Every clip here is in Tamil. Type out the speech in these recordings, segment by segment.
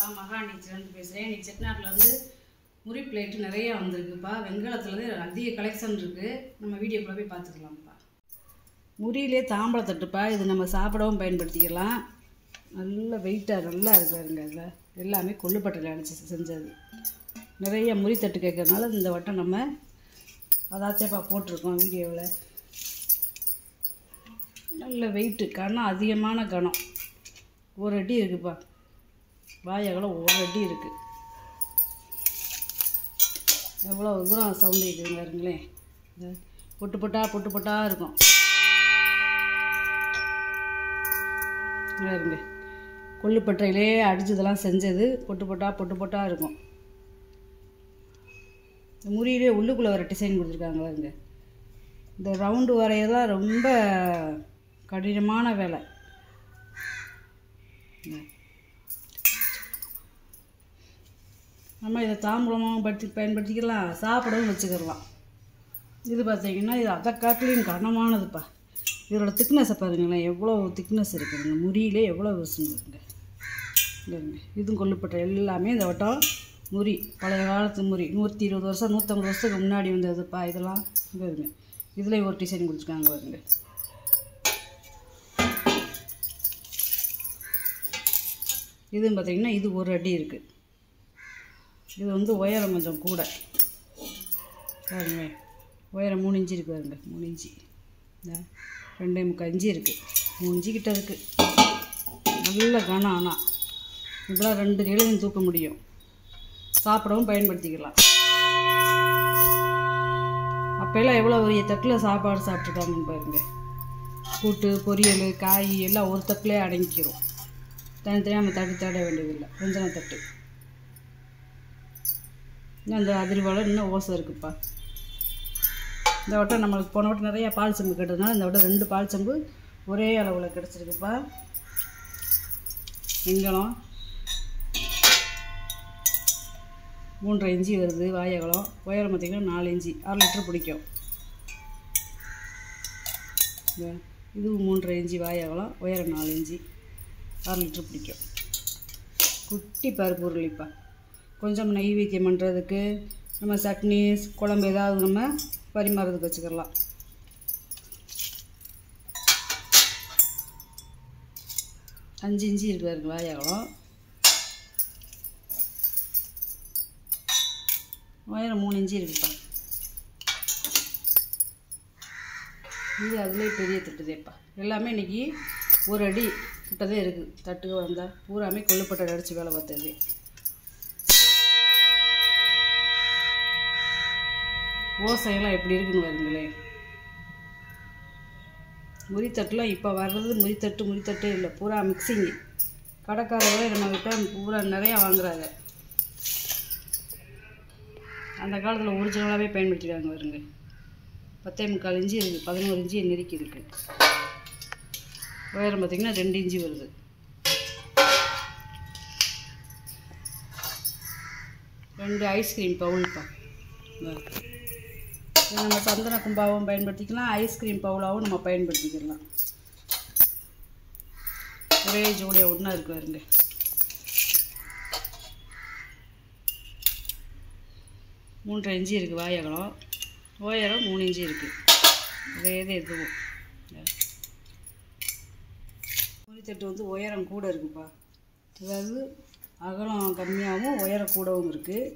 வணக்கம்ப்பா, மகாநீச்சிலேருந்து பேசுகிறேன். இன்றைக்கி செட்டிநாட்டிலேருந்து முறி பிளேட்டு நிறைய வந்திருக்குப்பா. வெங்காயத்துலேருந்து அதிக கலெக்ஷன் இருக்குது. நம்ம வீடியோக்குள்ளே போய் பார்த்துக்கலாம்ப்பா. முறியிலே தாம்பழை தட்டுப்பா. இது நம்ம சாப்பிடவும் பயன்படுத்திக்கலாம். நல்ல வெயிட்டாக நல்லா இருக்காருங்க. இதில் எல்லாமே கொள்ளுப்பட்டையில் அடித்து செஞ்சது. நிறைய முறி தட்டு கேட்கறதுனால இந்த வட்டம் நம்ம அதாச்சேப்பா போட்டிருக்கோம் வீடியோவில். நல்ல வெயிட்டு, கனம் அதிகமான கனம். 1 அடி இருக்குப்பா. வாயகலம் 1 அடி இருக்குது. எவ்வளோ தூரம் சவுண்டு இருக்குதுங்க பாருங்களேன். பொட்டு பொட்டாக இருக்கும் பாருங்க. கொள்ளுப்பட்டையிலே அடிச்சதெல்லாம் செஞ்சது. பொட்டு பொட்டாக இருக்கும். இந்த முறியிலே உள்ளுக்குள்ளே வர டிசைன் கொடுத்துருக்காங்க பாருங்க. இந்த ரவுண்டு வரையதான் ரொம்ப கடினமான வேலை. நம்ம இதை தாம்பூலமாகவும் பயன்படுத்திக்கலாம், சாப்பிடவும் வச்சுக்கிடலாம். இது பார்த்திங்கன்னா இது அதை காட்டிலையும் கனமானதுப்பா. இதோட திக்னஸை பாருங்களேன், எவ்வளோ திக்னஸ் இருக்குதுங்க. முறியிலே எவ்வளோ விஷயம் இருக்குங்க. இல்லைங்க, இதுவும் கொள்ளுப்பட்டை எல்லாமே இந்த வட்டம் முறி, பழைய காலத்து முறி. 120 வருஷம் 150 வருஷத்துக்கு முன்னாடி வந்ததுப்பா. இதெல்லாம் பாருங்க. இதில் ஒரு டிசைன் கொடுத்துருக்காங்க பாருங்க. இதுவும் பார்த்திங்கன்னா இது 1 அடி இருக்குது. இது வந்து உயரம் கொஞ்சம் கூட பாருங்க. உயரம் 3 இன்ச்சு இருக்குது பாருங்க. 3 இன்ச்சு 2.75 இன்ச்சு இருக்குது. 3 இன்ச்சு கிட்ட இருக்குது. நல்ல கனம். ஆனால் இப்போலாம் 2 கையிலையும் தூக்க முடியும். சாப்பிடவும் பயன்படுத்திக்கலாம். அப்போல்லாம் எவ்வளோ ஒரு தட்டில் சாப்பாடு சாப்பிட்ருக்காங்கன்னு பாருங்க. கூட்டு, பொரியல், காய் எல்லாம் ஒரு தட்டிலே அடங்கிக்கிறோம். தனித்தனியாக நம்ம தட்டு தேட வேண்டியதில்லை. வெஞ்சன தட்டு. இன்னும் அந்த அதிர்வால் இன்னும் ஓசை இருக்குப்பா. இந்த வட்டம் நம்மளுக்கு போன வட்டம் நிறையா பால் செம்பு கேட்டதுனால இந்த வட்டம் 2 பால் செம்பு ஒரே அளவில் கிடச்சிருக்குப்பா. வெங்கலம் 3.5 இன்ச்சு வருது. வாயகலம் உயரம் பார்த்திங்கன்னா 4 இன்ச்சு. 6 லிட்டர் பிடிக்கும். இதுவும் 3.5 இன்ச்சு வாயகலம், உயரம் 4 இன்ச்சு. 6 லிட்டர் பிடிக்கும். குட்டி பருப்பு உருளிப்பா. கொஞ்சம் நெய்வேத்தியம் பண்ணுறதுக்கு, நம்ம சட்னி குழம்பு ஏதாவது நம்ம பரிமாறதுக்கு வச்சுக்கலாம். அஞ்சு இன்ச்சு இருக்கிறாரு வாயகலம். உயரம் 3 இன்ச்சு இருக்குப்பா. இது அதுலேயே பெரிய தட்டுதேப்பா. எல்லாமே இன்றைக்கி 1 அடி கிட்டதே இருக்குது. தட்டுக்கு வந்தால் பூராமே கொள்ளுப்பட்டை அடித்து வேலை பார்த்தது. ஓசையெல்லாம் எப்படி இருக்குன்னு வருங்களே. முறித்தட்டுலாம் இப்போ வர்றது முறித்தட்டே இல்லை, பூரா மிக்சிங்கு. கடைக்காரங்களே நம்மக்கிட்ட பூரா நிறையா வாங்குறாங்க. அந்த காலத்தில் ஒரிஜினலாகவே பயன்படுத்திக்கிறாங்க வருங்க. 10.25 இன்ச்சு இருக்குது. 11 இன்ச்சு நெருக்கி இருக்குது. உயரம் பார்த்திங்கன்னா 2 இன்ச்சு வருது. ரெண்டு ஐஸ்கிரீம் பவுல்ப்பா. நம்ம சந்தன கும்பாவும் பயன்படுத்திக்கலாம், ஐஸ்கிரீம் பவுலாகவும் நம்ம பயன்படுத்திக்கலாம். ஒரே ஜோடியாக ஒன்றா இருக்கு வருங்க. மூன்றரை இன்ச்சு இருக்குது வாயகலம். உயரம் 3 இன்ச்சு இருக்குது. அதே இது எதுவும் முறித்தட்டு வந்து உயரம் கூட இருக்குப்பா. அதாவது அகலம் கம்மியாகவும் உயரம் கூடவும் இருக்குது.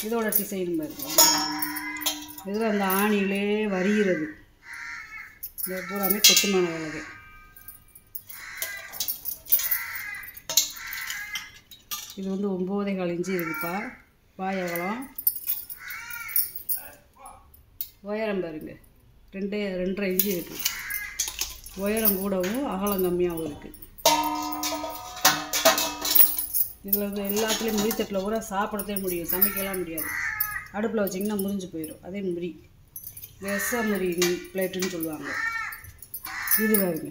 இதோட டிசைன் பாருங்க. இதில் அந்த ஆணியிலே வரிகிறது. இந்த பூராமே கொத்துமான வேலை. இது வந்து 9.25 இன்ச்சு இருக்குப்பா வாயகலம். உயரம் பாருங்க 2.5 இன்ச்சு இருக்குது. உயரம் கூடவும் அகலம் கம்மியாகவும் இருக்குது. இதில் வந்து எல்லாத்துலேயும் முறித்தட்டில் கூட சாப்பிடவே முடியும், சமைக்கலாம் முடியாது. அடுப்பில் வச்சிங்கன்னா முறிஞ்சு போயிடும். அதே முறி முறி பிளேட்டுன்னு சொல்லுவாங்க. இது பாருங்க,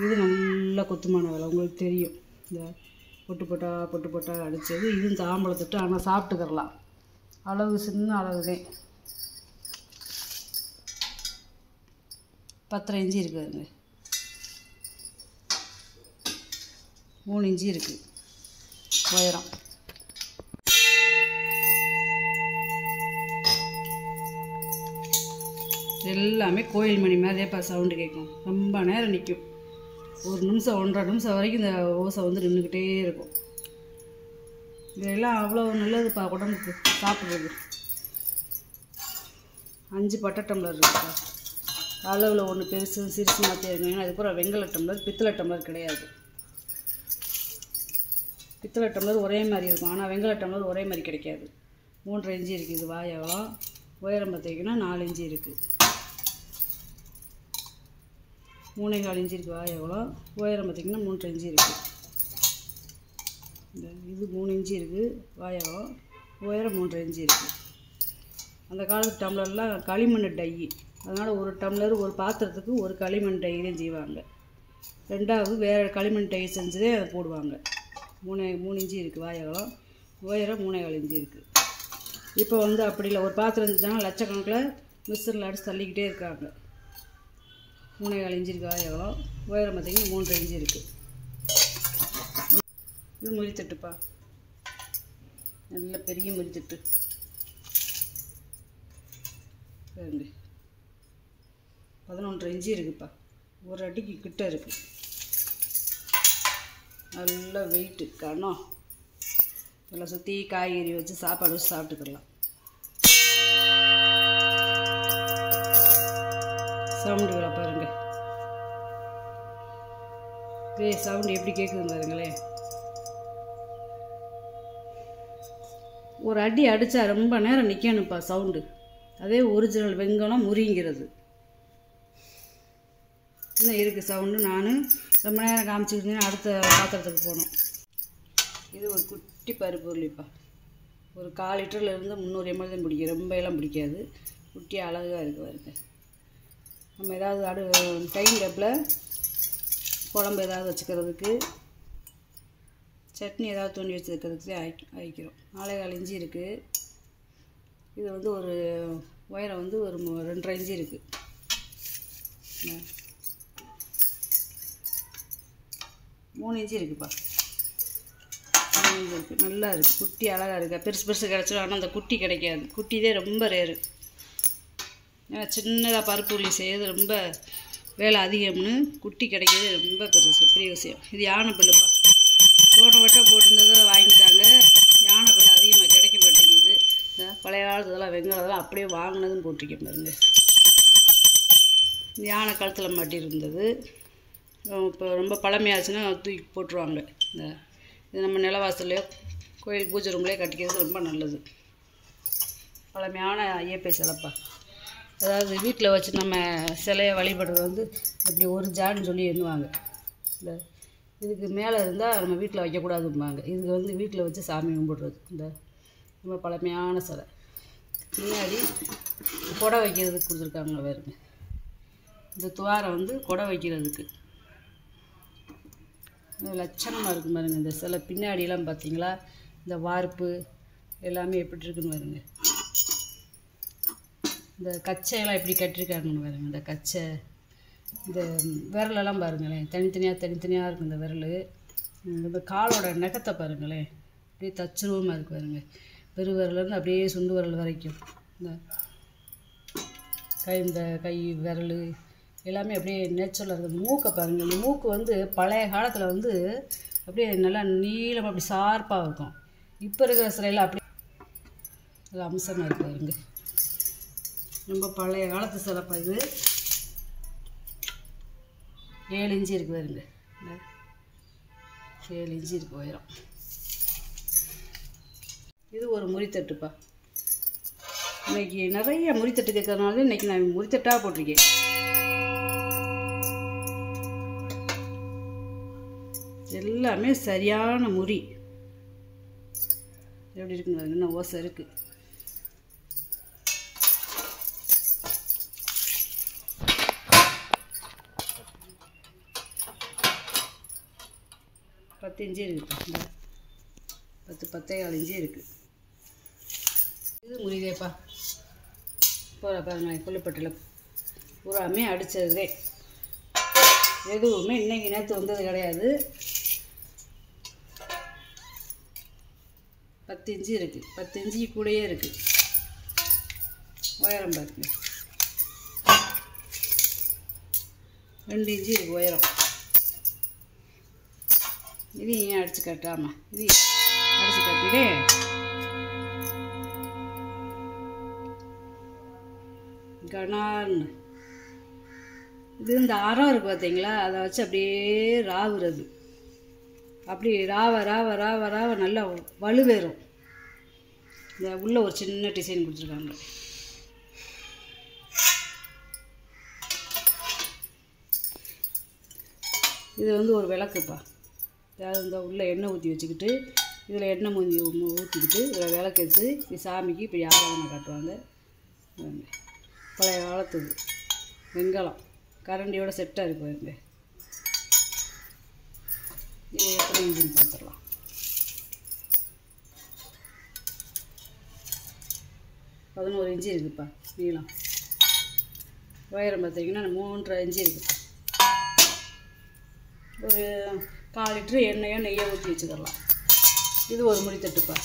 இது நல்ல கொத்துமான வேலை. உங்களுக்கு தெரியும், இந்த பொட்டு பொட்டா அடித்தது. இதுவும் தாம்பழை தட்டு. ஆனால் சாப்பிட்டுக்கிறலாம். அளவு சின்ன அளவு தான். 10.5 இன்ச்சு இருக்குதுங்க. 3 இன்ச்சு இருக்குது. உயரம். எல்லாமே கோயில் மணி மாதிரியே சவுண்டு கேட்கும். ரொம்ப நேரம் நிற்கும். 1 நிமிஷம் 1.5 நிமிஷம் வரைக்கும் இந்த ஓசை வந்து நின்றுக்கிட்டே இருக்கும். இதெல்லாம் அவ்வளோ நல்லதுப்பா உடம்புக்கு சாப்பிட்றது. 5 பட்டை டம்ளர் இருக்குப்பா. அளவில் 1 பெருசு சிறுசு மாற்றி இருக்கும். ஏன்னா அதுக்கப்புறம் வெங்கல டம்ளர், பித்தளை டம்ளர் கிடையாது. பித்தளை டம்ளர் ஒரே மாதிரி இருக்கும், ஆனால் வெங்கல டம்ளர் ஒரே மாதிரி கிடைக்காது. 3.5 இன்ச்சு இருக்குது. இது வாய் எவ்வளோ, உயரம் பார்த்தீங்கன்னா 4 இன்ச்சு இருக்குது. 3.25 இன்ச்சு இருக்குது வாய் எவ்வளோ, உயரம் பார்த்திங்கன்னா 3.5 இன்ச்சு இருக்குது. இது 3 இன்ச்சு இருக்குது வாய் எவ்வளோ, உயரம் 3.5 இன்ச்சு இருக்குது. அந்த காலத்து டம்ளர்லாம் களிமண் டை, அதனால் 1 டம்ளர் ஒரு பாத்திரத்துக்கு 1 களிமண் டை தான் செய்வாங்க. 2வது வேறு களிமண் டை செஞ்சதே அதை போடுவாங்க. 3 இன்ச்சு இருக்குது வாய் எவ்வளோ, உயரம் 3.25 இன்ச்சு இருக்குது. இப்போ வந்து அப்படி இல்லை, ஒரு பாத்திரம் இருந்துச்சுன்னா லட்சக்கணக்கில் மிக்சரில் அடித்து தள்ளிக்கிட்டே இருக்காங்க. 3.25 இன்ச்சு இருக்குது வாய் எவ்வளோ, உயரம் பார்த்திங்கன்னா 3.5 இன்ச்சு இருக்குது. இது முறித்தட்டுப்பா, நல்ல பெரிய முறித்தட்டு. 11.5 இன்ச்சு இருக்குப்பா, 1 அடிக்கு கிட்ட இருக்குது. நல்ல வெயிட்டு கனம். இதெல்லாம் சுற்றி காய்கறி வச்சு சாப்பாடு வச்சு சாப்பிட்டுக்கலாம். சவுண்டுகளை பாருங்க, சவுண்டு எப்படி கேட்குதுன்னு பாருங்களேன். ஒரு அடி அடித்தா ரொம்ப நேரம் நிற்கணும்ப்பா சவுண்டு. அதே ஒரிஜினல் வெங்கலம் முறிங்கிறது இன்னும் இருக்குது சவுண்டு. நான் ரொம்ப நேரம் காமிச்சிக்கிட்டேன்னா அடுத்த பாத்திரத்துக்கு போகணும். இது ஒரு குட்டி பருப்பு உருளிப்பா, ஒரு 1/4 லிட்டர்லேருந்து 300 ml தான் பிடிக்கும். ரொம்ப எல்லாம் பிடிக்காது, குட்டி அழகாக இருக்குது பாருங்க. நம்ம ஏதாவது டைம் டேப்பில் குழம்பு ஏதாவது வச்சுக்கிறதுக்கு, சட்னி ஏதாவது தோண்டி வச்சுக்கிறதுக்கு அரைக்கிறோம். 4.25 இன்ச்சு இருக்குது. இது வந்து ஒரு உயரம் வந்து ஒரு 2.5 இன்ச்சு இருக்குது. 3 இன்ச்சு இருக்குப்பா. 3 இன்ச்சு இருக்குது, நல்லா இருக்குது, குட்டி அழகாக இருக்குது. பெருசு பெருசு கிடச்சிடும், ஆனால் அந்த குட்டி கிடைக்காது. குட்டிதே ரொம்ப ரேரு. ஏன்னா சின்னதாக பருப்பு உள்ளி செய்யறது ரொம்ப வேலை அதிகம்னு குட்டி கிடைக்கிறது ரொம்ப பெரிய விஷயம். இது யானை பில்லுப்பா, போன வட்டம் போட்டிருந்ததை வாங்கிட்டாங்க. யானை பில்லு அதிகமாக கிடைக்க மாட்டேங்குது. பழைய காலத்துலாம் வெங்காயத்தெல்லாம் அப்படியே வாங்கினதும் போட்டிருக்கேன் பாருங்க. யானை கழுத்தில் மாட்டியிருந்தது. இப்போ ரொம்ப பழமையாச்சுன்னா தூக்கி போட்டுருவாங்க. இது நம்ம நிலவாசல்லையோ கோயில் பூஜை ரூம்லேயே கட்டிக்கிறது ரொம்ப நல்லது. பழமையான ஐயப்பை சிலைப்பா. அதாவது வீட்டில் வச்சு நம்ம சிலையை வழிபடுறது வந்து இப்படி ஒரு ஜான்னு சொல்லி எண்ணுவாங்க. இந்த இதுக்கு மேலே இருந்தால் நம்ம வீட்டில் வைக்கக்கூடாதும்பாங்க. இதுக்கு வந்து வீட்டில் வச்சு சாமி கும்பிடுறது. இந்த ரொம்ப பழமையான சிலை. பின்னாடி கொடை வைக்கிறதுக்கு கொடுத்துருக்காங்க பாருங்க. இந்த துவாரம் வந்து கொடை வைக்கிறதுக்கு லட்சணமாக இருக்கும் பாருங்க. இந்த சிலை பின்னாடியெல்லாம் பார்த்தீங்களா, இந்த வார்ப்பு எல்லாமே எப்படி இருக்குன்னு பாருங்க. இந்த கச்சையெல்லாம் எப்படி கட்டிருக்காங்கன்னு பாருங்க. இந்த கச்சை, இந்த விரலெல்லாம் பாருங்களேன், தனித்தனியாக இருக்கும். இந்த விரல், இந்த காலோட நகத்தை பாருங்களேன், அப்படியே தச்சுருவமாக இருக்குது பாருங்க. பெரு விரலேருந்து அப்படியே சுண்டு விரல் வரைக்கும் இந்த கை விரல் எல்லாமே அப்படியே நேச்சுரலாக இருக்குது. மூக்கை பாருங்கள். இந்த மூக்கு வந்து பழைய காலத்தில் வந்து அப்படியே நல்லா நீளமாக அப்படி ஷார்ப்பாக இருக்கும். இப்போ இருக்கிற சிலையில் அப்படியே நல்லா அம்சமாக இருக்குது பாருங்க. ரொம்ப பழைய காலத்து சிலைப்பா இது. 7 இன்ச்சு இருக்குது பாருங்க. 7 இன்ச்சு இருக்குது உயரம். இது ஒரு முறித்தட்டுப்பா. இன்றைக்கி நிறைய முறித்தட்டு கேட்கறதுனால இன்றைக்கி நான் முறித்தட்டாக போட்டிருக்கேன். எல்லாமே சரியான முறி. எப்படி இருக்குங்க, இன்னும் ஓசை இருக்குது. பத்து இன்ச்சு இருக்குது. 10-10.25 இன்ச்சு இருக்குது. இது முறிதேப்பா. போகிற பாருங்களேன், கொல்லுப்பட்டில் பூராமே அடித்ததே. எதுவுமே இன்றைக்கி நேற்று வந்தது கிடையாது. 10 இன்ச்சு இருக்குது. 10 இன்ச்சு கூடயே இருக்குது. உயரம் பாருங்க, 2 இன்ச்சு இருக்குது உயரம். இது ஏன் அடித்து காட்டாமல் இது அடித்து காட்டிடே கணான்னு. இது இந்த அறம் இருக்குது பார்த்தீங்களா, அதை வச்சு அப்படியே ராவுறது. அப்படி ராவ ராவ ராவ ராவ நல்லா வலுவேறும். இந்த உள்ள ஒரு சின்ன டிசைன் கொடுத்துருக்காங்க. இது வந்து ஒரு விளக்குப்பா. அதாவது இந்த உள்ள எண்ணெய் ஊற்றி வச்சுக்கிட்டு இதில் எண்ணெய் ஊற்றிக்கிட்டு இதில் விளக்கு எடுத்து இது சாமிக்கு இப்படி ஆராதனை காட்டுவாங்க. பழைய காலத்துது வெண்கலம் கரண்டியோட செட்டாக இருக்கு பாருங்க. இது எத்தனை இன்ச்சுன்னு பார்த்துடலாம். 11 இன்ச்சு இருக்குதுப்பா நீளம். உயரம் பார்த்தீங்கன்னா 3.5 இன்ச்சு இருக்குதுப்பா. ஒரு 4 லிட்டரு எண்ணெயோ நெய்யோ ஊற்றி வச்சுக்கலாம். இது ஒரு முடி தட்டுப்பா.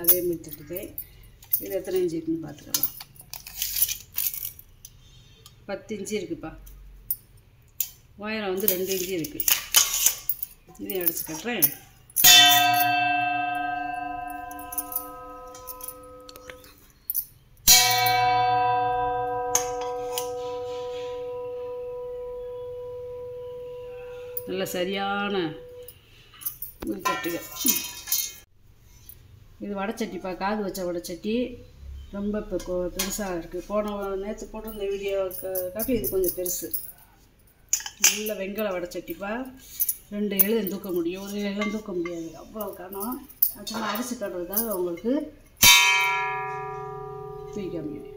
அதே முடி தட்டுது. இது எத்தனை இன்ச்சு இருக்குன்னு பார்த்துக்கலாம். 10 இன்ச்சு இருக்குதுப்பா. உயரம் வந்து 2 இன்ச்சு இருக்குது. இதையும் அடித்து கட்டுறேன். நல்ல சரியான தட்டுக. இது வடைச்சட்டிப்பா, காது வச்ச வடைச்சட்டி. ரொம்ப இப்போ பெருசாக இருக்குது. நேற்று போட்டிருந்த வீடியோ காட்டி இது கொஞ்சம் பெருசு. நல்ல வெண்கல வடைச்சட்டிப்பா. 2 எழுதம் தூக்க முடியும், ஒரு எழுதம் தூக்க முடியாது, அவ்வளோ கனம். சும்மா அரிசி கட்டுறதுக்காக உங்களுக்கு தூக்க முடியும்.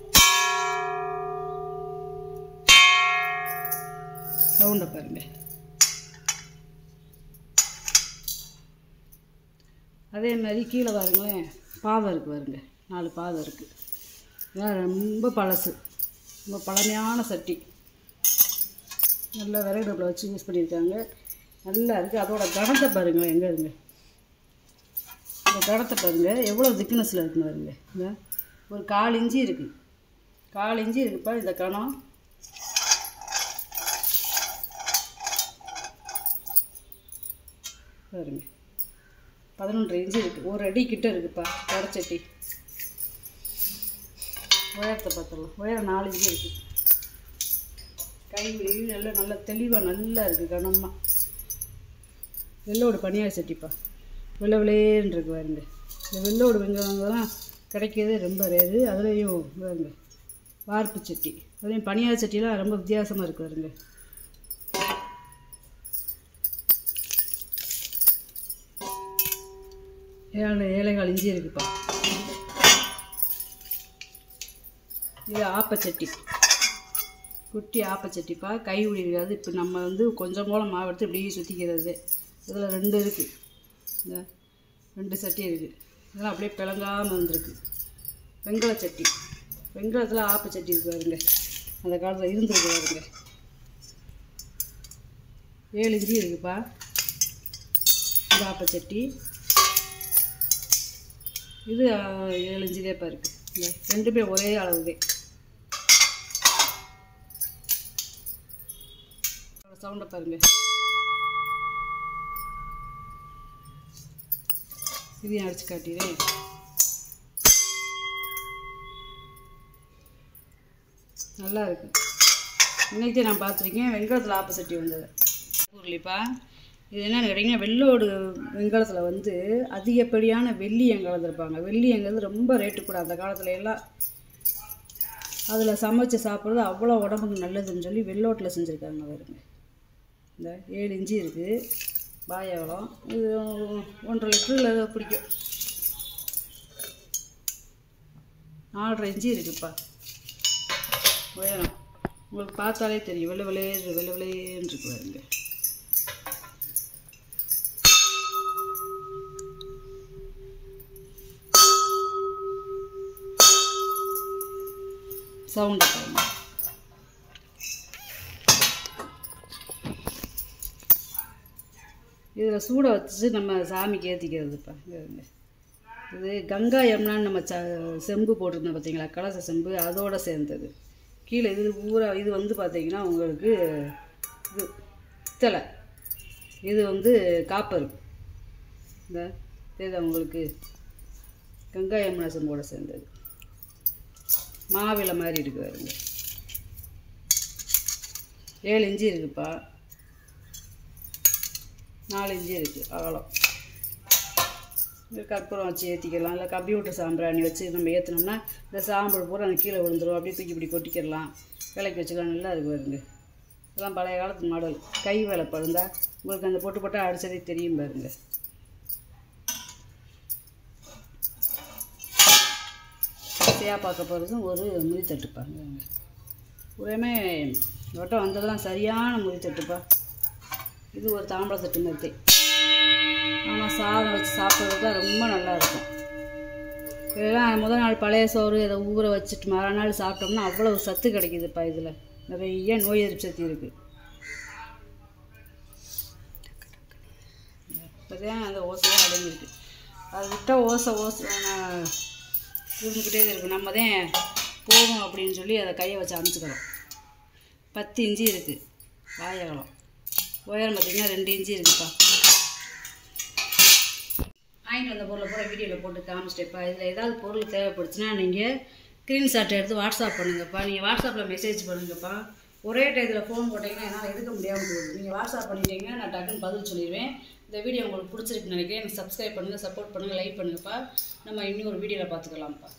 சவுண்டை பாருங்க. அதே மாதிரி கீழே பாருங்களேன், பாதம் இருக்குது பாருங்க. 4 பாதம் இருக்குது. இதெல்லாம் ரொம்ப பழசு, ரொம்ப பழமையான சட்டி. நல்லா விறகு அடுப்பில் வச்சு யூஸ் பண்ணியிருக்காங்க. நல்லா இருக்குது. அதோட கணத்தை பாருங்களேன், எங்கே இருங்க இந்த கணத்தை பாருங்கள், எவ்வளோ திக்னஸில் இருக்குன்னு பாருங்க. இந்த ஒரு 4 இன்ச்சு இருக்குது. 4 இன்ச்சு இருக்குப்பா இந்த கணம். பாருங்க, 11 இன்ச்சு இருக்குது. 1 அடி கிட்ட இருக்குதுப்பா வடைச்சட்டி. உயரத்தை பார்த்துடலாம். உயரம் 4 இன்ச்சு இருக்குது. கைவிடி நல்லா தெளிவாக நல்லா இருக்குது கனமாக. வெள்ளோடு பனியார் சட்டிப்பா. வெள்ளை விளையேன்னு இருக்கு பாருங்க. இந்த வெள்ளோடு வெங்காயம்லாம் கிடைக்கிறது ரொம்ப ரேரு. அதுலேயும் பாருங்க வார்ப்பு சட்டி. அதுலேயும் பனியார் சட்டிலாம் ரொம்ப வித்தியாசமாக இருக்குது பாருங்க. ஏழைகால் இஞ்சி இருக்குப்பா. இது ஆப்பச்சட்டி, குட்டி ஆப்பச்சட்டிப்பா. கை உடி இருக்காது. இப்போ நம்ம வந்து கொஞ்சம் போல மாவு எடுத்து இப்படியே சுற்றிக்கிறது. இதில் 2 இருக்குது. இந்த 2 சட்டி இருக்குது. இதெல்லாம் அப்படியே பிளங்காமல் வந்துருக்கு. வெண்கல சட்டி. வெண்கலத்தில் ஆப்பச்சட்டி இருக்கு பாருங்க. அந்த காலத்தில் இருந்துருக்கு பாருங்க. 7 இன்ச்சு இருக்குப்பா இந்த ஆப்பச்சட்டி. இது 7 இன்ச்சு தேப்பா இருக்குது. இந்த 2மே ஒரே அளவுதே. சவுண்டை பாருங்க. இதையும் அடிச்சு காட்டிடுறேன். நல்லா இருக்கு. இன்னைக்கு நான் பார்த்துருக்கேன் வெண்கலத்தில் ஆப்பச்சட்டி வந்தது ஊர்லிப்பா. இது என்னென்னு கேட்டிங்கன்னா, வெள்ளோடு வெண்கலத்தில் வந்து அதிகப்படியான வெள்ளியம் கலந்துருப்பாங்க. வெள்ளியங்கிறது ரொம்ப ரேட்டு கூட அந்த காலத்துல எல்லாம். அதில் சமைச்சு சாப்பிட்றது அவ்வளோ உடம்புக்கு நல்லதுன்னு சொல்லி வெள்ளோட்டில் செஞ்சுருக்காங்க பாருங்க. இந்த 7 இன்ச்சு இருக்குது பாயாவளம். இது 1.5 லிட்டரில் ஏதோ பிடிக்கும். 4.5 இன்ச்சு இருக்குதுப்பா உயரம். உங்களுக்கு பார்த்தாலே தெரியும். வெள்ளை விளையேன்னு இருக்கு பாருங்க. சவுண்டு பாருங்க. இதில் சூட வச்சு நம்ம சாமிக்கு ஏற்றிக்கிறதுப்பா. இது கங்கா யமுனான்னு நம்ம செம்பு போட்டிருந்தோம் பார்த்தீங்களா, கலச செம்பு, அதோடு சேர்ந்தது. கீழே இது பூரா இது வந்து பார்த்திங்கன்னா உங்களுக்கு இது பித்தளை, இது வந்து காப்பர். இந்த தெரியுதா உங்களுக்கு, கங்கா யமுனா செம்போட சேர்ந்தது. மாவிலை மாதிரி இருக்கு பாருங்க. 7 இன்ச்சு இருக்குப்பா, 4 இன்ச்சு இருக்குது அகலம். கற்பூரம் வச்சு ஏற்றிக்கலாம், இல்லை கம்ப்யூட்டர் சாம்பிராணி வச்சு நம்ம ஏற்றினோம்னா இந்த சாம்பல் பூரா அந்த கீழே விழுந்துடும். அப்படியே தூக்கி இப்படி கொட்டிக்கிடலாம், விலைக்கு வச்சுக்கலாம். நல்லா இருக்கு பாருங்க. இதெல்லாம் பழைய காலத்து மாடல். கை வேலை பழுந்தா உங்களுக்கு அந்த பொட்டு போட்டால் அடித்ததே தெரியும் பாருங்க. கடைசியாக பார்க்க போகிறதும் ஒரு முறி தட்டுப்பாங்க. உடனே வட்டம் வந்ததெல்லாம் சரியான முறி தட்டுப்பா. இது ஒரு தாம்பழ தட்டு மாதிரி. ஆனால் சாதம் வச்சு சாப்பிட்றது தான் ரொம்ப நல்லாயிருக்கும். இதெல்லாம் முதல் நாள் பழைய சோறு இதை ஊற வச்சுட்டு மறுநாள் சாப்பிட்டோம்னா அவ்வளோ சத்து கிடைக்குதுப்பா. இதில் நிறைய நோய் எதிர்ப்பு சக்தி இருக்குது. இப்போ தான் அந்த ஓசையாக அடங்கியிருக்கு. அது விட்டால் ஓசை இருந்துக்கிட்டே இருக்குது. நம்ம தான் போகும் அப்படின்னு சொல்லி அதை கையை வச்சு அமுச்சுக்கிறோம். 10 இன்ச்சு இருக்குது வாயகலம். உயரம் பார்த்திங்கன்னா 2 இன்ச்சு இருக்குதுப்பா. வாங்கிட்டு வந்த பொருளை பூரா வீடியோவில் போட்டு காமிச்சிட்டேப்பா. இதில் ஏதாவது பொருள் தேவைப்படுச்சுன்னா நீங்கள் ஸ்க்ரீன்ஷாட் எடுத்து வாட்ஸ்அப் பண்ணுங்கப்பா. நீங்கள் வாட்ஸ்அப்பில் மெசேஜ் பண்ணுங்கப்பா. ஒரே டயத்தில் ஃபோன் போட்டிங்கன்னா என்னால் எடுக்க முடியாமல் போகுது. நீங்கள் வாட்ஸ்அப் பண்ணிட்டீங்கன்னா நான் டக்குன்னு பதில் சொல்லிடுவேன். இந்த வீடியோ உங்களுக்கு பிடிச்சிருக்குன்னு நினைக்கிறேன். எனக்கு சப்ஸ்கிரைப் பண்ணுங்கள், சப்போர்ட் பண்ணுங்கள், லைக் பண்ணுங்கப்பா. நம்ம இன்னும் ஒரு வீடியோவில் பார்த்துக்கலாம்ப்பா.